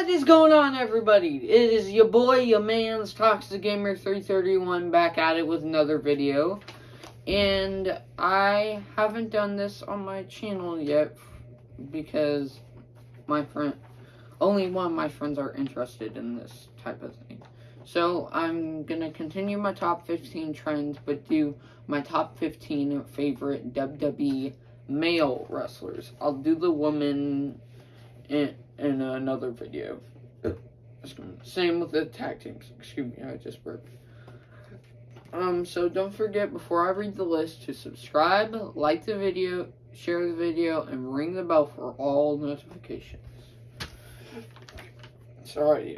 What is going on, everybody? It is your boy, your man's Toxic Gamer 331 back at it with another video. And I haven't done this on my channel yet because only one of my friends are interested in this type of thing. So I'm gonna continue my top 15 trends, but do my top 15 favorite WWE male wrestlers. I'll do the woman in another video. Same with the tag teams. Excuse me, I just burped. So don't forget, before I read the list, to subscribe, like the video, share the video, and ring the bell for all notifications. Sorry,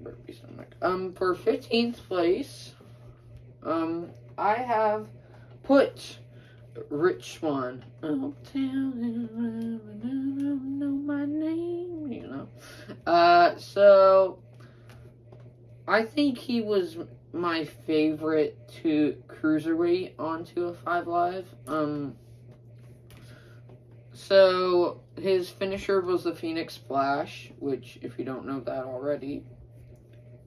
burpy stomach. For 15th place, I have put Rich Swann. I'll tell you, know my name, you know. So I think he was my favorite to cruiserweight on 205 Live. So his finisher was the Phoenix Splash, which, if you don't know that already,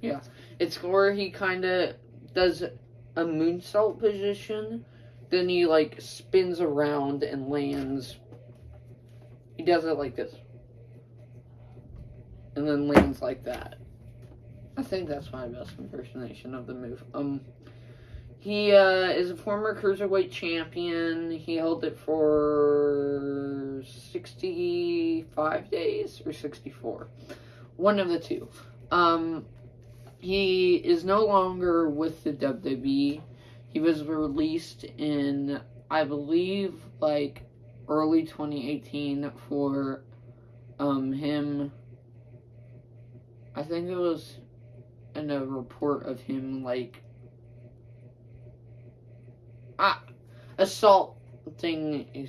yeah, it's where he kind of does a moonsault position. Then he, like, spins around and lands. He does it like this. And then lands like that. I think that's my best impersonation of the move. He is a former Cruiserweight champion. He held it for 65 days or 64. One of the two. He is no longer with the WWE. He was released in, I believe, like, early 2018 for, him. I think it was in a report of him, like, assaulting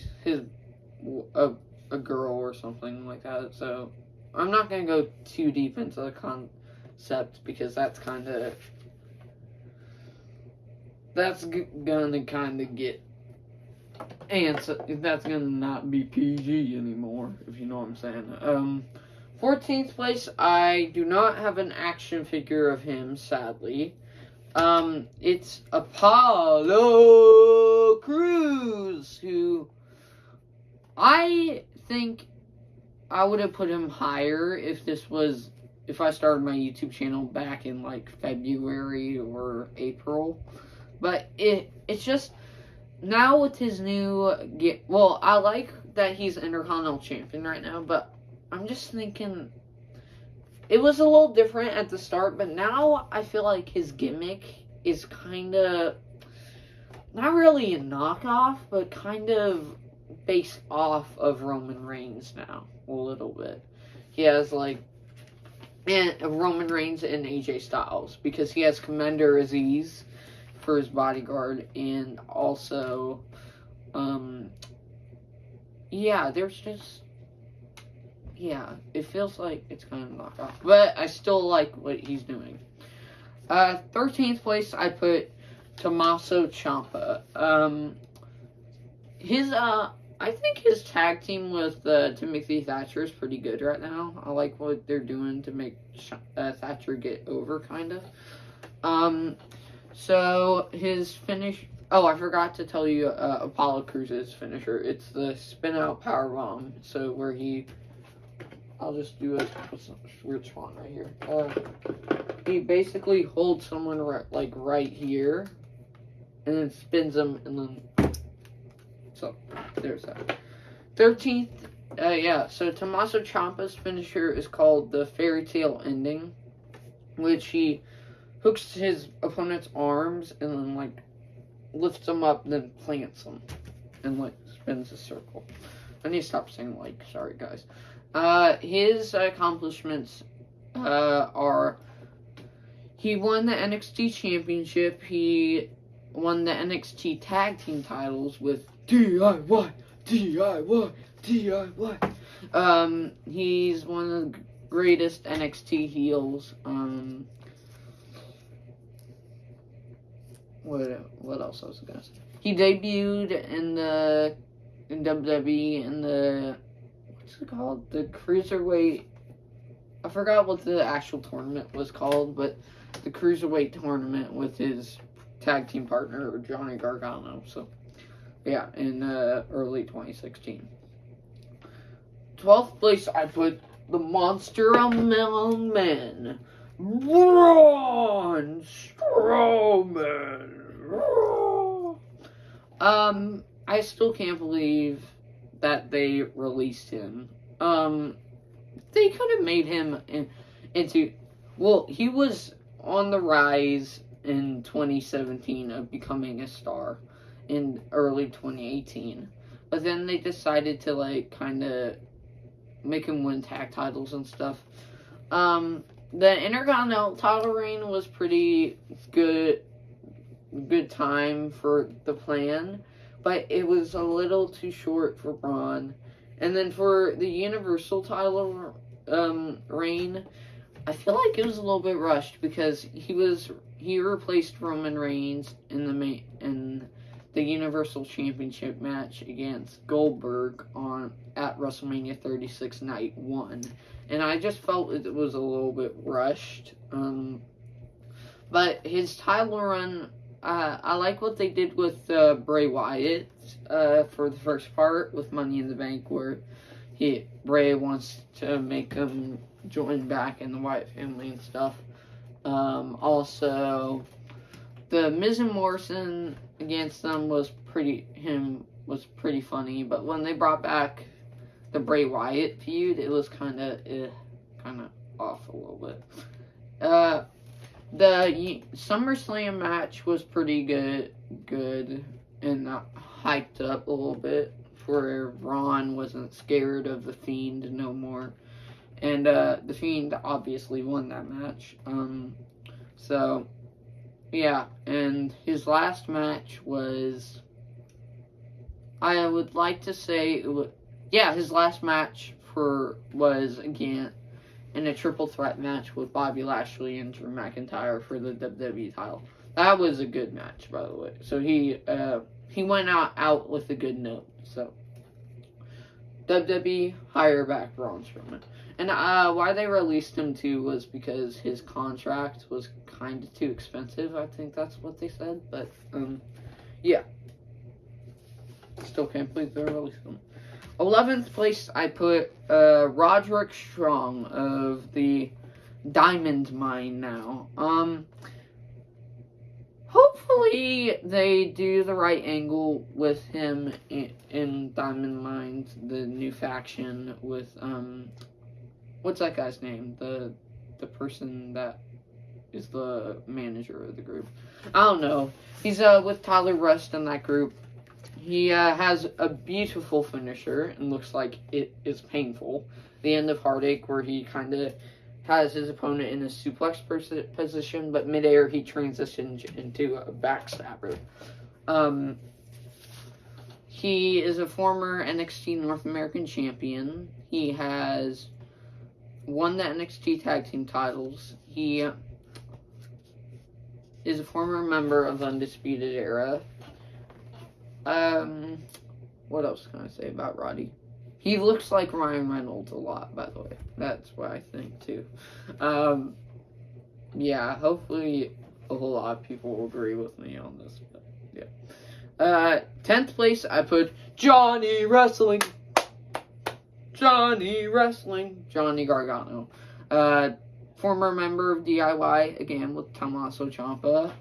a girl or something like that. So, I'm not going to go too deep into the concept because that's kind of... That's gonna kind of get, and so that's gonna not be PG anymore, if you know what I'm saying. 14th place, I do not have an action figure of him, sadly. It's Apollo Crews, who I think I would have put him higher if I started my YouTube channel back in, like, February or April. But it's just, now with his new, I like that he's Intercontinental Champion right now, but I'm just thinking, it was a little different at the start, but now I feel like his gimmick is kind of, not really a knockoff, but kind of based off of Roman Reigns now, a little bit. He has, like, Roman Reigns and AJ Styles, because he has Commander Aziz for his bodyguard, and also, there's just, it feels like it's kind of knocked off, but I still like what he's doing. 13th place, I put Tommaso Ciampa. I think his tag team with Timothy Thatcher is pretty good right now. I like what they're doing to make Thatcher get over, kind of. So, his finish... Oh, I forgot to tell you Apollo Crews' finisher. It's the spin-out powerbomb. So, where he... I'll just do a weird swan right here. He basically holds someone right here. And then spins them, and then... So, there's that. 13th... so Tommaso Ciampa's finisher is called the Fairy Tale Ending. Which he hooks his opponent's arms and then, like, lifts them up and then plants them and, like, spins a circle. I need to stop saying, like, sorry, guys. His accomplishments are, he won the NXT Championship, he won the NXT Tag Team titles with DIY. He's one of the greatest NXT heels. What else I was gonna say? He debuted in WWE in the what's it called? The Cruiserweight. I forgot what the actual tournament was called, but the Cruiserweight tournament with his tag team partner, Johnny Gargano. So, yeah, in early 2016. 12th place, I put the Monster Among Men, Braun Strowman. I still can't believe that they released him. They could have made him into... Well, he was on the rise in 2017 of becoming a star in early 2018. But then they decided to, like, kind of make him win tag titles and stuff. The Intercontinental title reign was pretty good time for the plan, but it was a little too short for Braun. And then for the Universal title reign, I feel like it was a little bit rushed because he replaced Roman Reigns in the Universal Championship match against Goldberg at WrestleMania 36 Night 1. And I just felt it was a little bit rushed. But his title run, I like what they did with Bray Wyatt for the first part with Money in the Bank, where Bray wants to make him join back in the Wyatt family and stuff. Also, the Miz and Morrison against them was pretty funny, but when they brought back the Bray Wyatt feud, it was kind of off a little bit. The SummerSlam match was pretty good and hyped up a little bit, where Braun wasn't scared of the Fiend no more, and the Fiend obviously won that match. So yeah, and his last match was, I would like to say his last match was again in a triple threat match with Bobby Lashley and Drew McIntyre for the WWE title. That was a good match, by the way. So he went out with a good note. So WWE, hire back Braun Strowman. And why they released him too was because his contract was kind of too expensive. I think that's what they said. But yeah, still can't believe they released him. 11th place, I put Roderick Strong of the Diamond Mine now. Hopefully they do the right angle with him in Diamond Mine, the new faction with, what's that guy's name? The person that is the manager of the group. I don't know. He's with Tyler Rust in that group. He has a beautiful finisher and looks like it is painful. The end of Heartache, where he kind of has his opponent in a suplex position, but midair he transitions into a backstabber. He is a former NXT North American champion. He has won the NXT Tag Team titles. He is a former member of Undisputed Era. What else can I say about Roddy? He looks like Ryan Reynolds a lot, by the way. That's what I think, too. Yeah, hopefully a whole lot of people will agree with me on this, but yeah. 10th place, I put Johnny Wrestling. Johnny Gargano. Former member of DIY, again, with Tommaso Ciampa.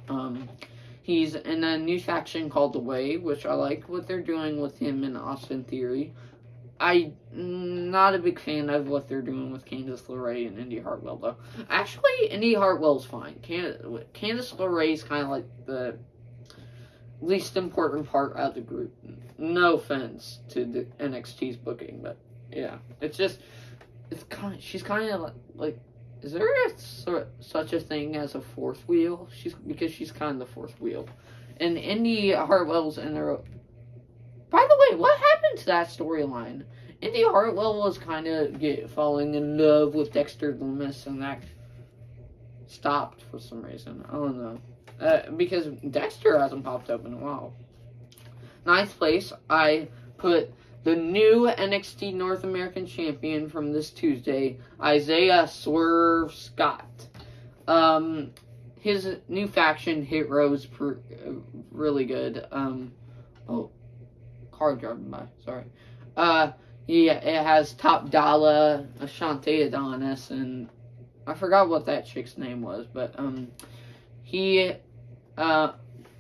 He's in a new faction called The Way, which I like what they're doing with him and Austin Theory. I'm not a big fan of what they're doing with Candice LeRae and Indy Hartwell, though. Actually, Indy Hartwell's fine. Candice LeRae's kind of like the least important part of the group. No offense to the NXT's booking, but yeah. She's kind of like, is there such a thing as a fourth wheel? Because she's kind of the fourth wheel. And Indy Hartwell's in there. By the way, what happened to that storyline? Indy Hartwell was kind of falling in love with Dexter Lumis, and that stopped for some reason. I don't know. Because Dexter hasn't popped up in a while. 9th place, I put the new NXT North American Champion from this Tuesday, Isaiah Swerve Scott. His new faction, Hit Row's really good. Oh, car driving by, sorry. Yeah, it has Top Dollar, Ashante Adonis, and I forgot what that chick's name was, but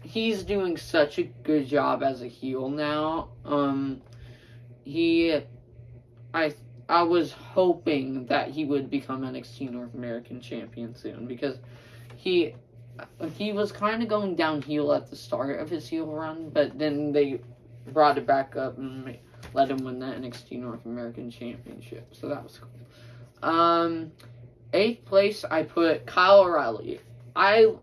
he's doing such a good job as a heel now. I was hoping that he would become NXT North American Champion soon, because he was kind of going downhill at the start of his heel run, but then they brought it back up and let him win the NXT North American Championship, so that was cool. 8th place, I put Kyle O'Reilly. I'm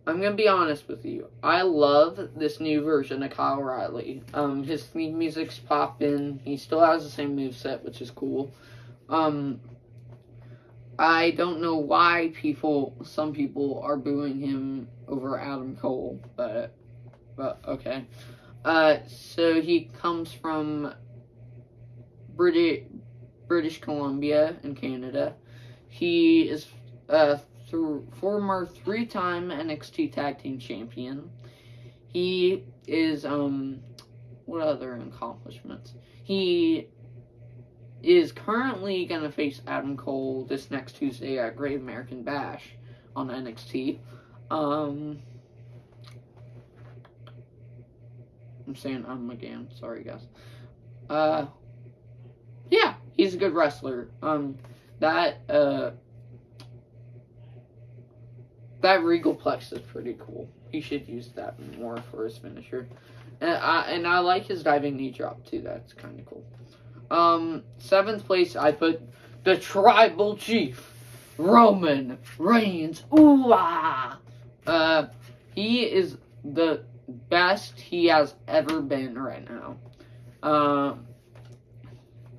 gonna be honest with you. I love this new version of Kyle O'Reilly. His theme music's poppin'. He still has the same moveset, which is cool. I don't know why some people are booing him over Adam Cole, but okay. So he comes from British Columbia in Canada. He is former 3-time NXT Tag Team Champion. He is, what other accomplishments? He is currently going to face Adam Cole this next Tuesday at Great American Bash on NXT. I'm saying again, sorry guys. Yeah, he's a good wrestler. That Regalplex is pretty cool. He should use that more for his finisher. And I like his diving knee drop too. That's kind of cool. 7th place, I put the Tribal Chief, Roman Reigns. Ooh ah! He is the best he has ever been right now.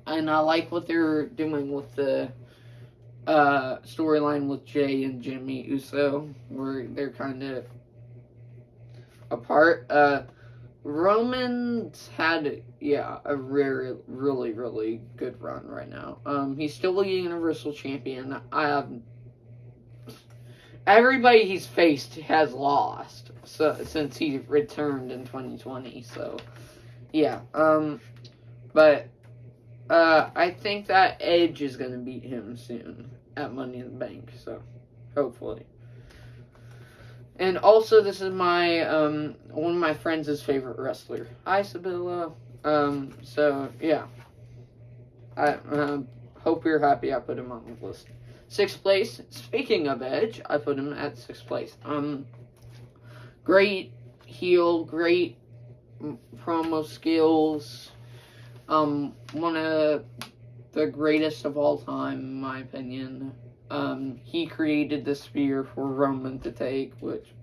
And I like what they're doing with the storyline with Jay and Jimmy Uso, where they're kind of apart. Roman's had, a really, really good run right now. He's still a Universal Champion. Everybody he's faced has lost since he returned in 2020. So, yeah. But I think that Edge is going to beat him soon at Money in the Bank, so hopefully. And also, this is my one of my friends' favorite wrestler. Hi, Sabilla. So yeah, I hope you're happy I put him on the list. 6th place. Speaking of Edge, I put him at 6th place. Great heel, great promo skills. One of the greatest of all time, in my opinion. He created the spear for Roman to take, which,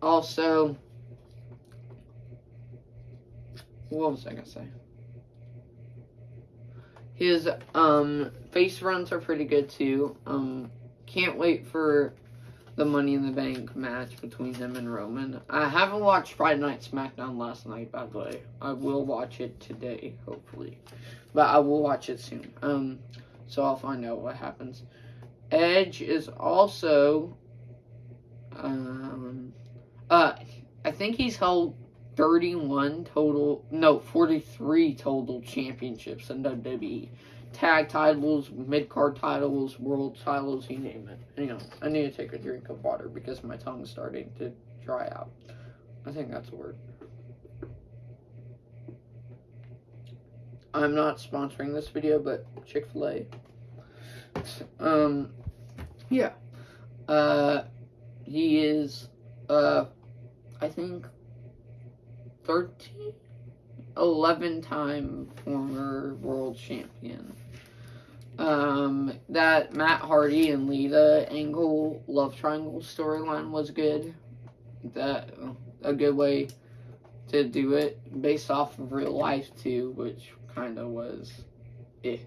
also, what was I gonna say? His, face runs are pretty good, too. Can't wait for the Money in the Bank match between him and Roman. I haven't watched Friday Night SmackDown last night, by the way. I will watch it today, hopefully. But I will watch it soon. So I'll find out what happens. Edge is also, I think he's held 43 total championships in WWE. Tag titles, mid-card titles, world titles, you name it. Hang on, I need to take a drink of water because my tongue's starting to dry out. I think that's a word. I'm not sponsoring this video, but Chick-fil-A. Yeah. He is, I think, 11-time former world champion. That Matt Hardy and Lita Angle love triangle storyline was good. That a good way to do it, based off of real life too, which kind of was, made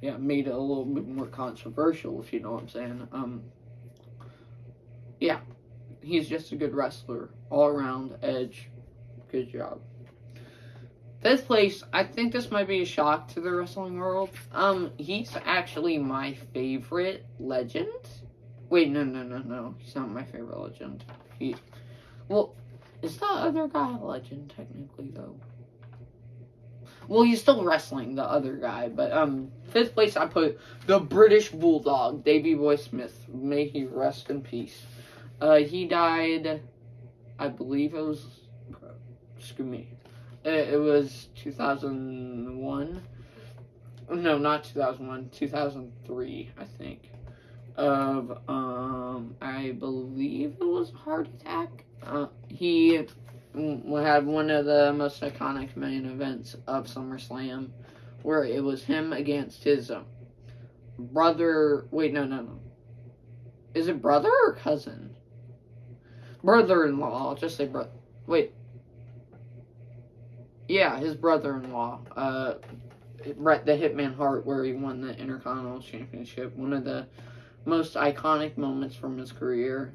it a little bit more controversial, if you know what I'm saying. Yeah, he's just a good wrestler all around. Edge, good job. Fifth place, I think this might be a shock to the wrestling world. He's actually my favorite legend. Wait, no. He's not my favorite legend. Well, is the other guy a legend, technically, though? Well, he's still wrestling, the other guy. But, fifth place, I put the British Bulldog, Davey Boy Smith. May he rest in peace. He died, I believe it was, screw me. It was 2001. No, not 2001. 2003, I think. Of, I believe it was a heart attack. He had one of the most iconic main events of SummerSlam, where it was him against his brother. Wait, no. Is it brother or cousin? Brother-in-law. I'll just say brother. Wait. Yeah, his brother-in-law, Bret the Hitman Hart, where he won the Intercontinental Championship. One of the most iconic moments from his career.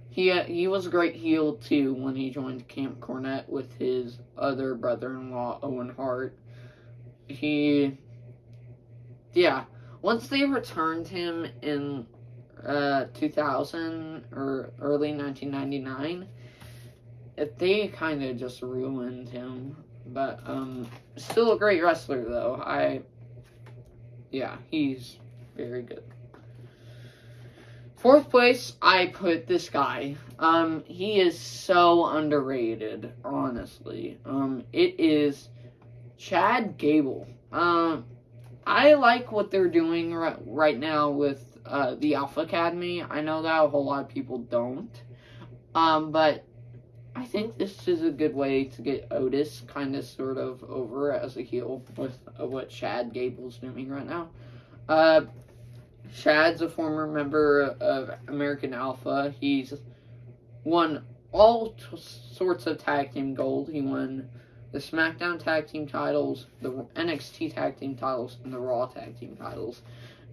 He was a great heel, too, when he joined Camp Cornette with his other brother-in-law, Owen Hart. Once they returned him in 2000 or early 1999, they kind of just ruined him. But, still a great wrestler, though. He's very good. Fourth place, I put this guy. He is so underrated, honestly. It is Chad Gable. I like what they're doing right now with, the Alpha Academy. I know that a whole lot of people don't. But I think this is a good way to get Otis kind of sort of over as a heel with what Chad Gable's doing right now. Chad's a former member of American Alpha. He's won all sorts of tag team gold. He won the SmackDown tag team titles, the NXT tag team titles, and the Raw tag team titles.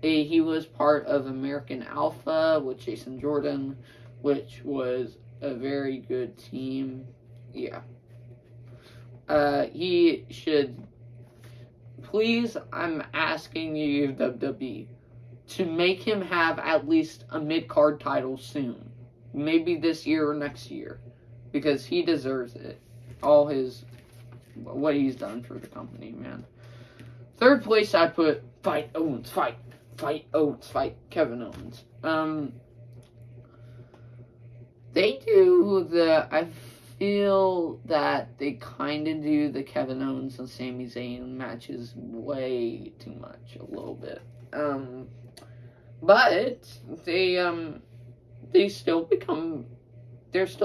He was part of American Alpha with Jason Jordan, which was a very good team. Yeah. He should... Please, I'm asking you, WWE, to make him have at least a mid-card title soon. Maybe this year or next year. Because he deserves it. What he's done for the company, man. Third place, I put fight Owens, fight Owens, fight Kevin Owens. I feel that they kind of do the Kevin Owens and Sami Zayn matches way too much, a little bit. But they're still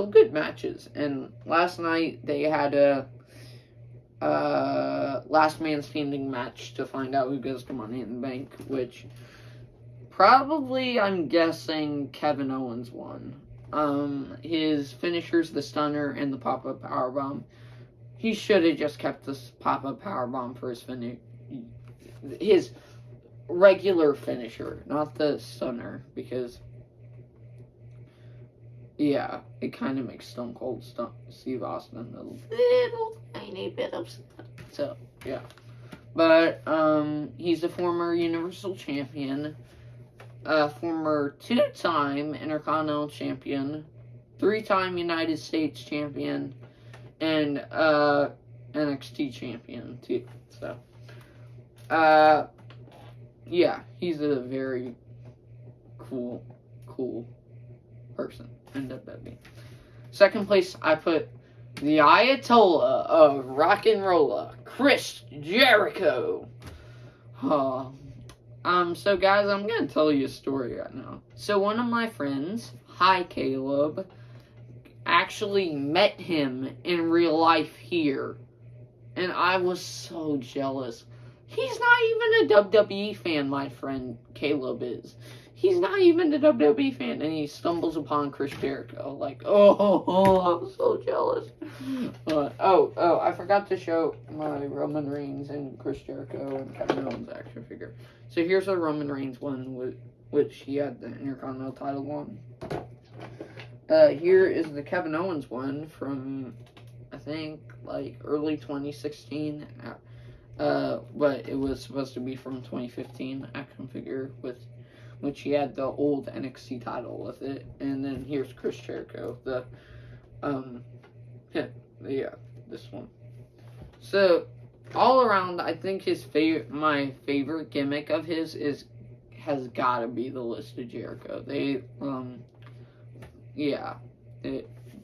good matches. And last night they had a last man standing match to find out who goes to Money in the Bank, which probably, I'm guessing, Kevin Owens won. His finishers, the Stunner and the Pop-Up Powerbomb. He should have just kept this Pop-Up Powerbomb for his regular finisher, not the Stunner, because, yeah, it kind of makes Stone Cold Steve Austin a little tiny bit upset. So, yeah. But, he's a former Universal Champion, former 2-time Intercontinental Champion, 3-time United States Champion, and NXT Champion too. So, yeah, he's a very cool person in WWE. Second place, I put the Ayatollah of Rock and Rolla, Chris Jericho. So guys, I'm going to tell you a story right now. So one of my friends, hi Caleb, actually met him in real life here. And I was so jealous. He's not even a WWE fan, my friend Caleb is. He's not even a WWE fan, and he stumbles upon Chris Jericho. Like, I'm so jealous. I forgot to show my Roman Reigns and Chris Jericho and Kevin Owens action figure. So here's a Roman Reigns one, which he had the Intercontinental title on. Here is the Kevin Owens one from, I think, like early 2016. But it was supposed to be from 2015 action figure with which he had the old NXT title with it. And then here's Chris Jericho, this one. So all around, I think my favorite gimmick of his has got to be the List of Jericho.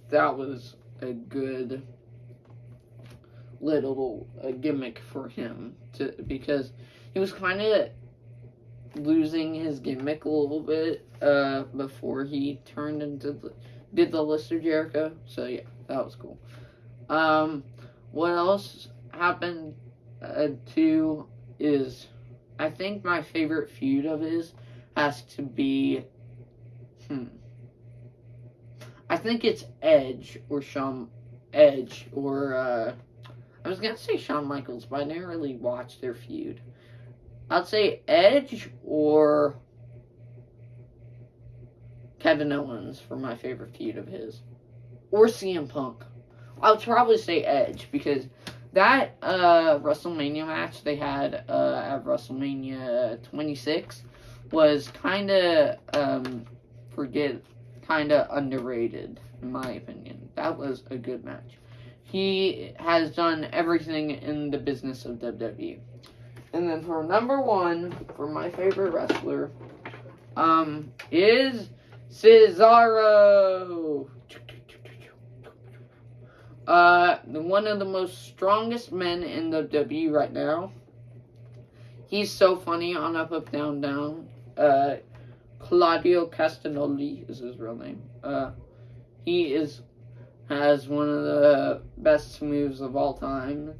That was a good little gimmick for him because he was kind of losing his gimmick a little bit before he turned did the List of Jericho. So yeah, that was cool. What else happened too is I think my favorite feud of his has to be I think it's Edge or I was gonna say Shawn Michaels, but I never really watched their feud. I'd say Edge or Kevin Owens for my favorite feud of his. Or CM Punk. I would probably say Edge because that WrestleMania match they had at WrestleMania 26 was kind of underrated in my opinion. That was a good match. He has done everything in the business of WWE. And then for number one, for my favorite wrestler, is Cesaro. One of the most strongest men in the WWE right now. He's so funny on Up, Up, Down, Down. Claudio Castagnoli is his real name. He has one of the best moves of all time.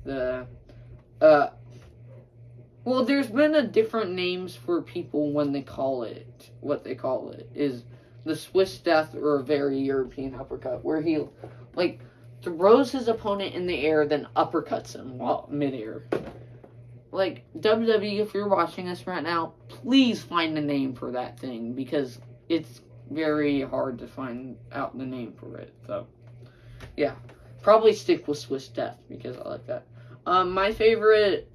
Well, there's been a different names for people when they call it. What they call it is the Swiss Death or a very European uppercut, where he throws his opponent in the air, then uppercuts him while midair. WWE, if you're watching this right now, please find a name for that thing because it's very hard to find out the name for it. So, yeah, probably stick with Swiss Death because I like that. My favorite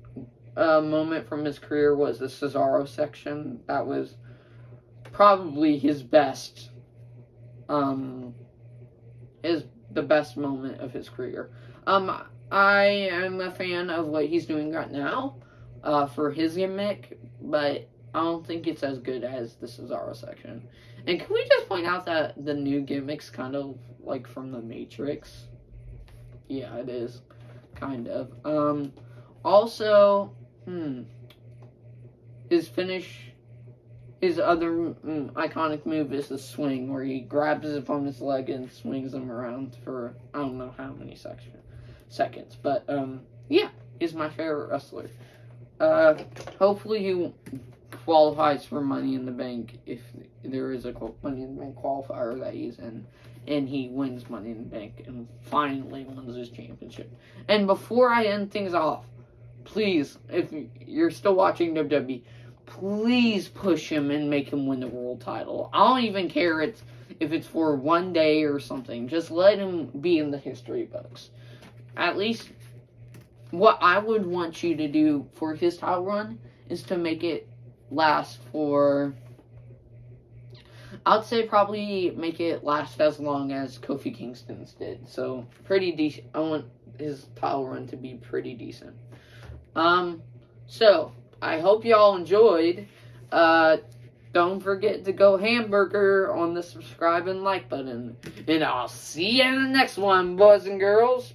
moment from his career was the Cesaro section. That was probably his best. The best moment of his career. I am a fan of what he's doing right now for his gimmick, but I don't think it's as good as the Cesaro section. And can we just point out that the new gimmick's kind of like from the Matrix? Yeah, it is. Kind of. Also, his other iconic move is the swing, where he grabs his opponent's leg and swings him around for I don't know how many seconds. But, yeah, he's my favorite wrestler. Hopefully he qualifies for Money in the Bank if there is a Money in the Bank qualifier that he's in. And he wins Money in the Bank and finally wins his championship. And before I end things off, please, if you're still watching WWE, please push him and make him win the world title. I don't even care if it's for one day or something. Just let him be in the history books. At least what I would want you to do for his title run is to make it last for... I'd say probably make it last as long as Kofi Kingston's did. So, pretty decent. I want his title run to be pretty decent. So, I hope y'all enjoyed. Don't forget to go hamburger on the subscribe and like button. And I'll see you in the next one, boys and girls.